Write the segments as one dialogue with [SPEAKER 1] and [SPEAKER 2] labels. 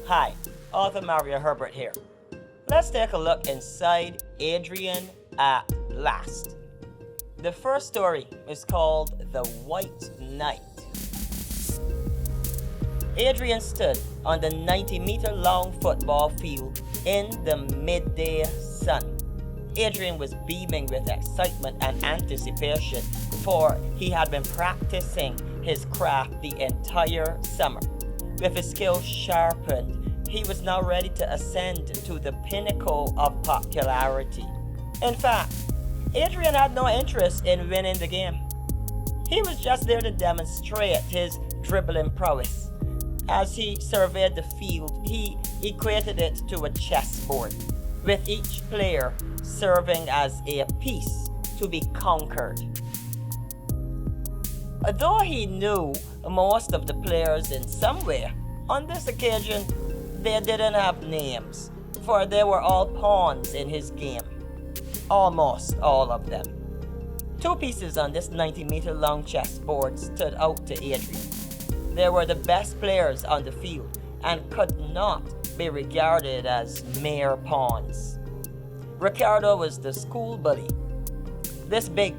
[SPEAKER 1] Hi, author Mario Herbert here. Let's take a look inside Adrian at Last. The first story is called The White Knight. Adrian stood on the 90-meter long football field in the midday sun. Adrian was beaming with excitement and anticipation, for he had been practicing his craft the entire summer. With his skills sharpened, he was now ready to ascend to the pinnacle of popularity. In fact, Adrian had no interest in winning the game. He was just there to demonstrate his dribbling prowess. As he surveyed the field, he equated it to a chessboard, with each player serving as a piece to be conquered. Though he knew most of the players in some way, on this occasion, they didn't have names, for they were all pawns in his game. Almost all of them. Two pieces on this 90-meter long chessboard stood out to Adrian. They were the best players on the field and could not be regarded as mere pawns. Ricardo was the school bully. This big,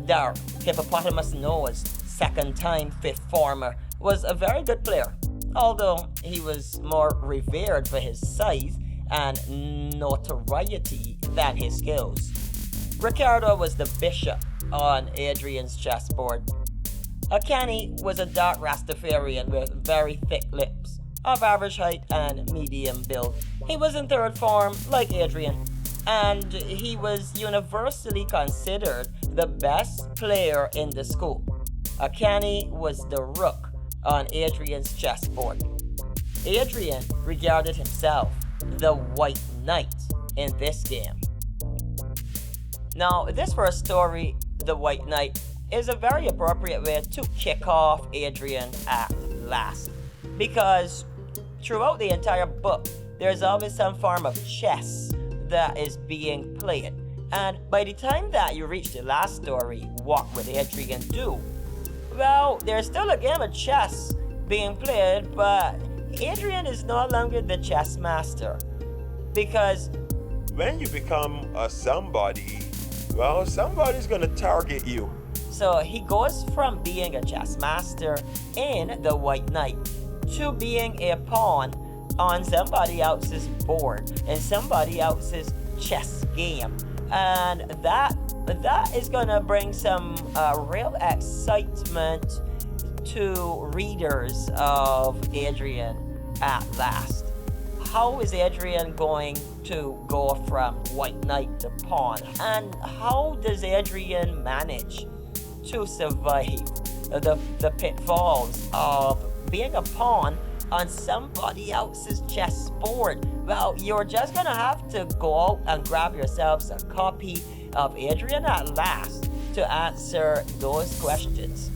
[SPEAKER 1] dark, hippopotamus-nosed, second-time fifth former was a very good player, although he was more revered for his size and notoriety than his skills. Ricardo was the bishop on Adrian's chessboard. Akani was a dark Rastafarian with very thick lips, of average height and medium build. He was in third form like Adrian, and he was universally considered the best player in the school. Akani was the rook on Adrian's chessboard. Adrian regarded himself the White Knight in this game. Now, this first story, The White Knight, is a very appropriate way to kick off Adrian at Last, because throughout the entire book, there's always some form of chess that is being played. And by the time that you reach the last story, What Would Adrian Do? Well, there's still a game of chess being played, but Adrian is no longer the chess master. Because
[SPEAKER 2] when you become a somebody, well, somebody's gonna target you.
[SPEAKER 1] So he goes from being a chess master in The White Knight to being a pawn on somebody else's board in somebody else's chess game. And that is gonna bring some real excitement to readers of Adrian at Last. How is Adrian going to go from White Knight to pawn? And how does Adrian manage to survive the pitfalls of being a pawn on somebody else's chessboard? Well, you're just gonna have to go out and grab yourselves a copy of Adrian at Last to answer those questions.